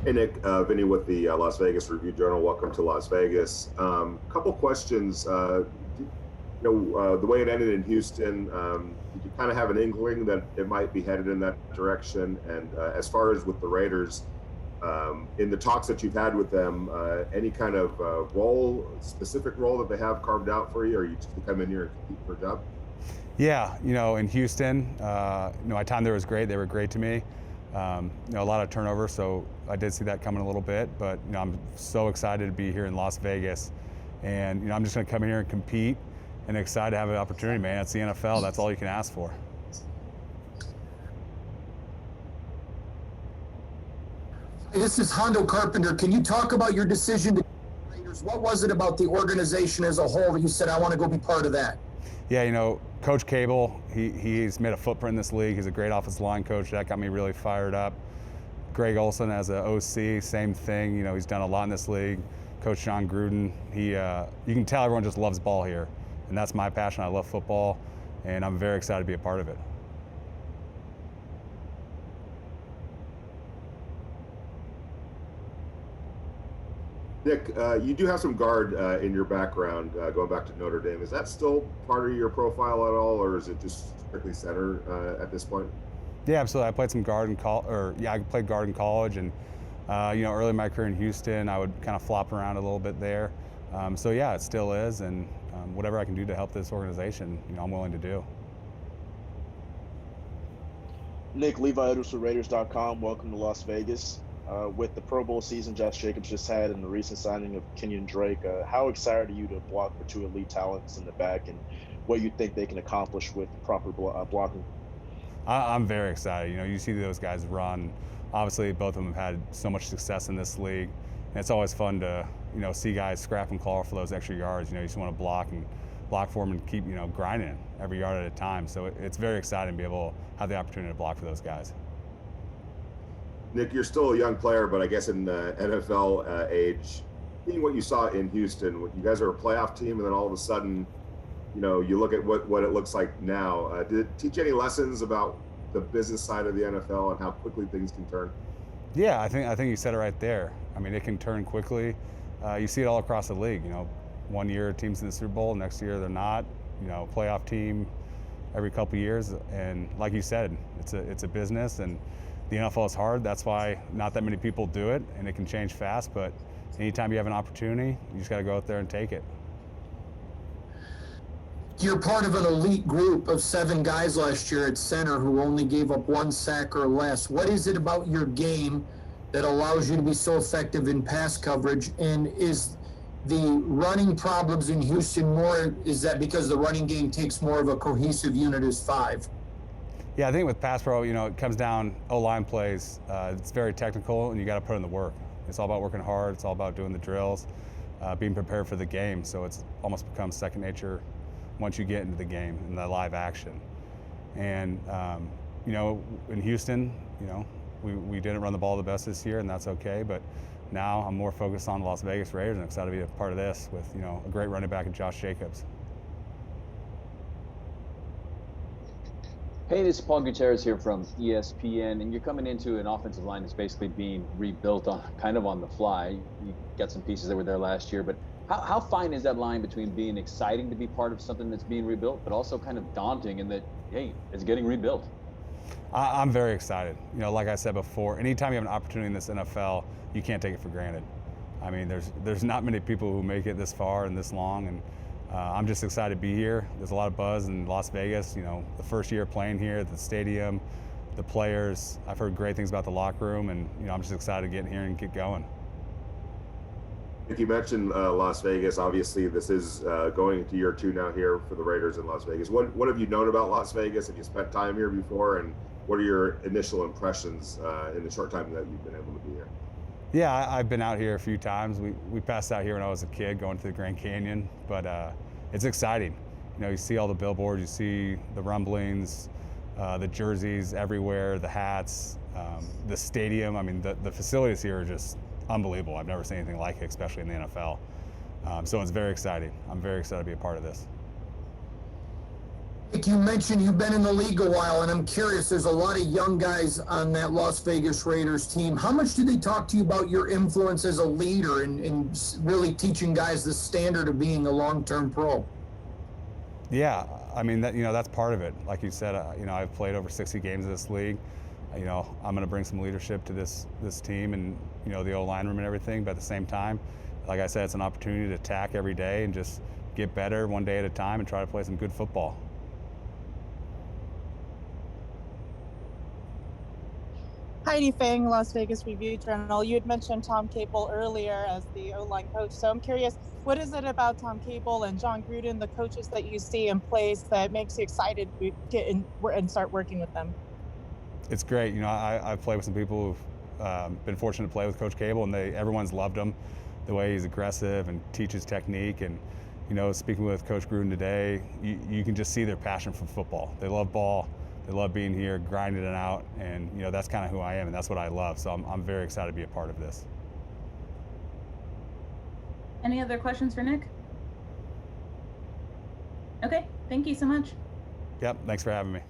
Hey Nick, Vinny with the Las Vegas Review Journal. Welcome to Las Vegas. Couple questions. The way it ended in Houston, did you kind of have an inkling that it might be headed in that direction? And as far as with the Raiders, in the talks that you've had with them, any kind of specific role that they have carved out for you, or you just to come in here and compete for a job? Yeah, in Houston, my time there was great. They were great to me. A lot of turnover, so I did see that coming a little bit. But I'm so excited to be here in Las Vegas, and I'm just going to come in here and compete, and excited to have an opportunity, man. It's the NFL. That's all you can ask for. This is Hondo Carpenter. Can you talk about your decision to Raiders? What was it about the organization as a whole that you said, I want to go be part of that? Yeah, Coach Cable, he's made a footprint in this league. He's a great offensive line coach. That got me really fired up. Greg Olson as an OC, same thing. He's done a lot in this league. Coach John Gruden, you can tell everyone just loves ball here. And that's my passion. I love football, and I'm very excited to be a part of it. Nick, you do have some guard in your background going back to Notre Dame. Is that still part of your profile at all, or is it just strictly center at this point? Yeah, absolutely. I played some guard in I played guard in college, and early in my career in Houston, I would kind of flop around a little bit there. So yeah, it still is, and whatever I can do to help this organization, I'm willing to do. Nick, Levi Edwards for Raiders.com. Welcome to Las Vegas. With the Pro Bowl season Josh Jacobs just had and the recent signing of Kenyon Drake, how excited are you to block for two elite talents in the back, and what you think they can accomplish with proper blocking? I'm very excited. You see those guys run. Obviously, both of them have had so much success in this league, and it's always fun to see guys scrap and claw for those extra yards. You just want to block for them and keep grinding every yard at a time. So it's very exciting to be able to have the opportunity to block for those guys. Nick, you're still a young player, but I guess in the NFL age, seeing what you saw in Houston, you guys are a playoff team, and then all of a sudden, you look at what it looks like now. Did it teach any lessons about the business side of the NFL and how quickly things can turn? Yeah, I think you said it right there. I mean, it can turn quickly. You see it all across the league. One year teams in the Super Bowl, next year they're not. Playoff team every couple years, and like you said, it's a business, and the NFL is hard. That's why not that many people do it, and it can change fast. But anytime you have an opportunity, you just got to go out there and take it. You're part of an elite group of 7 guys last year at center who only gave up 1 sack or less. What is it about your game that allows you to be so effective in pass coverage? And is the running problems in Houston is that because the running game takes more of a cohesive unit as 5? Yeah, I think with pass pro, it comes down O-line plays. It's very technical, and you got to put in the work. It's all about working hard. It's all about doing the drills, being prepared for the game. So it's almost becomes second nature once you get into the game and the live action. And in Houston, we didn't run the ball the best this year, and that's okay. But now I'm more focused on the Las Vegas Raiders, and excited to be a part of this with a great running back in Josh Jacobs. Hey, this is Paul Gutierrez here from ESPN, and you're coming into an offensive line that's basically being rebuilt on the fly. You got some pieces that were there last year, but how fine is that line between being exciting to be part of something that's being rebuilt, but also kind of daunting in that, hey, it's getting rebuilt? I'm very excited. Like I said before, anytime you have an opportunity in this NFL, you can't take it for granted. I mean, there's not many people who make it this far and this long, and I'm just excited to be here. There's a lot of buzz in Las Vegas. The first year playing here, the stadium, the players. I've heard great things about the locker room, and I'm just excited to get in here and get going. If you mentioned Las Vegas, obviously this is going into year 2 now here for the Raiders in Las Vegas. What have you known about Las Vegas? Have you spent time here before, and what are your initial impressions in the short time that you've been able to be here? Yeah, I've been out here a few times. We passed out here when I was a kid going to the Grand Canyon, but it's exciting. You see all the billboards, you see the rumblings, the jerseys everywhere, the hats, the stadium. I mean, the facilities here are just unbelievable. I've never seen anything like it, especially in the NFL. So it's very exciting. I'm very excited to be a part of this. you mentioned you've been in the league a while, and I'm curious, there's a lot of young guys on that Las Vegas Raiders team. How much do they talk to you about your influence as a leader and really teaching guys the standard of being a long-term pro? Yeah, I mean, that's part of it. Like you said, I've played over 60 games in this league. I'm going to bring some leadership to this team and, the O-line room and everything. But at the same time, like I said, it's an opportunity to attack every day and just get better one day at a time and try to play some good football. Heidi Fang, Las Vegas Review-Journal. You had mentioned Tom Capel earlier as the O-line coach. So I'm curious, what is it about Tom Capel and John Gruden, the coaches that you see in place, that makes you excited to get in and start working with them? It's great. I've played with some people who've been fortunate to play with Coach Cable, and everyone's loved him, the way he's aggressive and teaches technique. And, speaking with Coach Gruden today, you can just see their passion for football. They love ball. They love being here, grinding it out, and that's kind of who I am, and that's what I love. So I'm very excited to be a part of this. Any other questions for Nick? Okay, thank you so much. Yep, thanks for having me.